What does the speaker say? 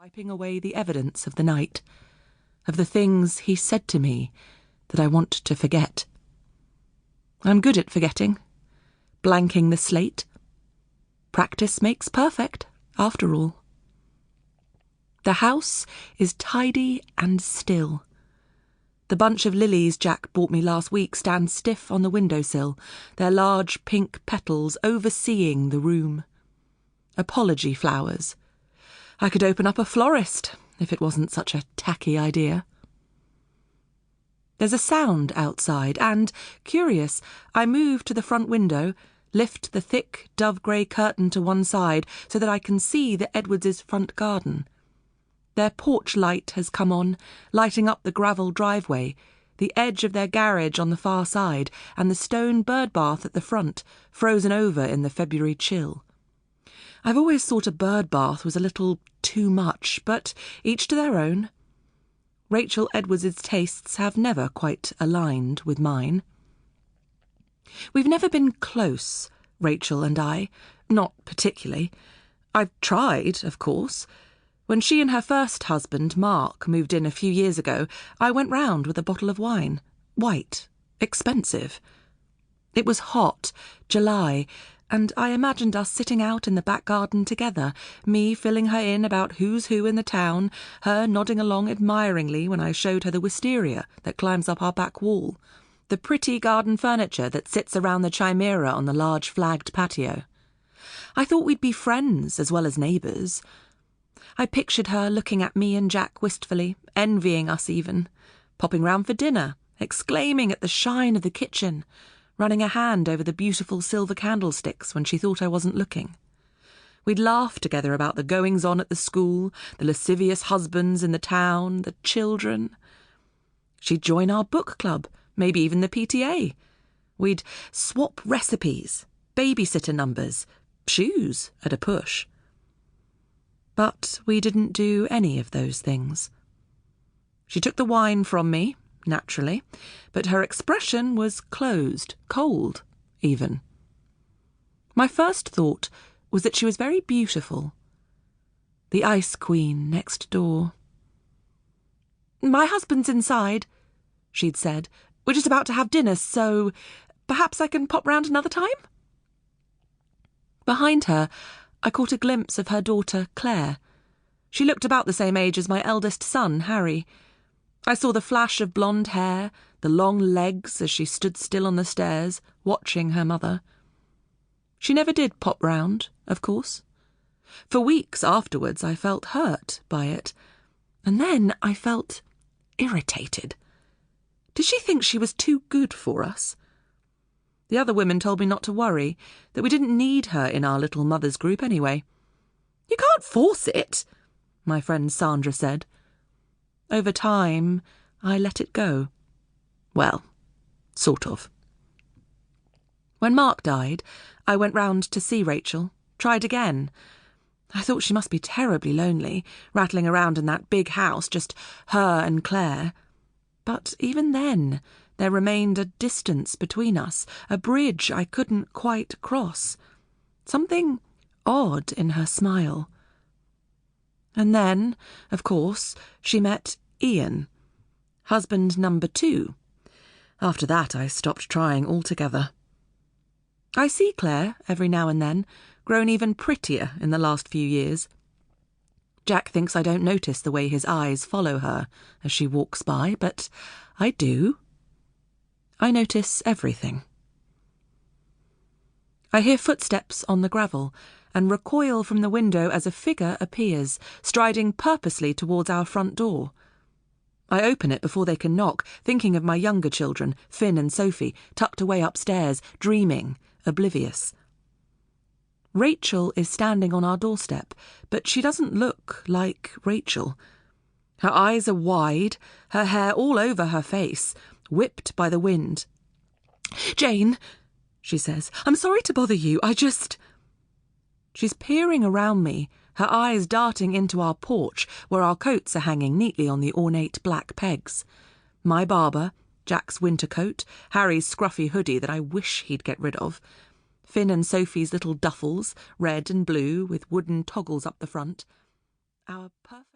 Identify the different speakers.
Speaker 1: wiping away the evidence of the night, of the things he said to me that I want to forget. I'm good at forgetting, blanking the slate. Practice makes perfect, after all. The house is tidy and still. The bunch of lilies Jack bought me last week stand stiff on the windowsill, their large pink petals overseeing the room. Apology flowers. I could open up a florist, if it wasn't such a tacky idea. There's a sound outside, and, curious, I move to the front window, lift the thick dove-grey curtain to one side so that I can see the Edwards' front garden. Their porch light has come on, lighting up the gravel driveway, the edge of their garage on the far side, and the stone bird bath at the front, frozen over in the February chill. I've always thought a bird bath was a little too much, but each to their own. Rachel Edwards' tastes have never quite aligned with mine. We've never been close, Rachel and I, not particularly. I've tried, of course. When she and her first husband, Mark, moved in a few years ago, I went round with a bottle of wine. White. Expensive. It was hot, July, and I imagined us sitting out in the back garden together, me filling her in about who's who in the town, her nodding along admiringly when I showed her the wisteria that climbs up our back wall, the pretty garden furniture that sits around the chimera on the large flagged patio. I thought we'd be friends as well as neighbours. I pictured her looking at me and Jack wistfully, envying us even, popping round for dinner, exclaiming at the shine of the kitchen, running a hand over the beautiful silver candlesticks when she thought I wasn't looking. We'd laugh together about the goings-on at the school, the lascivious husbands in the town, the children. She'd join our book club, maybe even the PTA. We'd swap recipes, babysitter numbers, shoes at a push. But we didn't do any of those things. She took the wine from me, naturally, but her expression was closed, cold, even. My first thought was that she was very beautiful. The Ice Queen next door. "My husband's inside," she'd said. "We're just about to have dinner, so perhaps I can pop round another time?" Behind her, I caught a glimpse of her daughter, Clare. She looked about the same age as my eldest son, Harry. I saw the flash of blonde hair, the long legs as she stood still on the stairs, watching her mother. She never did pop round, of course. For weeks afterwards I felt hurt by it, and then I felt irritated. Did she think she was too good for us? The other women told me not to worry, that we didn't need her in our little mothers group anyway. "You can't force it," my friend Sandra said. Over time, I let it go. Well, sort of. When Mark died, I went round to see Rachel, tried again. I thought she must be terribly lonely, rattling around in that big house, just her and Clare. But even then, there remained a distance between us, a bridge I couldn't quite cross. Something odd in her smile. And then, of course, she met Ian, husband number 2. After that, I stopped trying altogether. I see Clare every now and then, grown even prettier in the last few years. Jack thinks I don't notice the way his eyes follow her as she walks by, but I do. I notice everything. I hear footsteps on the gravel and recoil from the window as a figure appears, striding purposely towards our front door. I open it before they can knock, thinking of my younger children, Finn and Sophie, tucked away upstairs, dreaming, oblivious. Rachel is standing on our doorstep, but she doesn't look like Rachel. Her eyes are wide, her hair all over her face, whipped by the wind. "Jane," she says, "I'm sorry to bother you, She's peering around me, her eyes darting into our porch, where our coats are hanging neatly on the ornate black pegs. My Barber, Jack's winter coat, Harry's scruffy hoodie that I wish he'd get rid of, Finn and Sophie's little duffels, red and blue, with wooden toggles up the front, Our perfect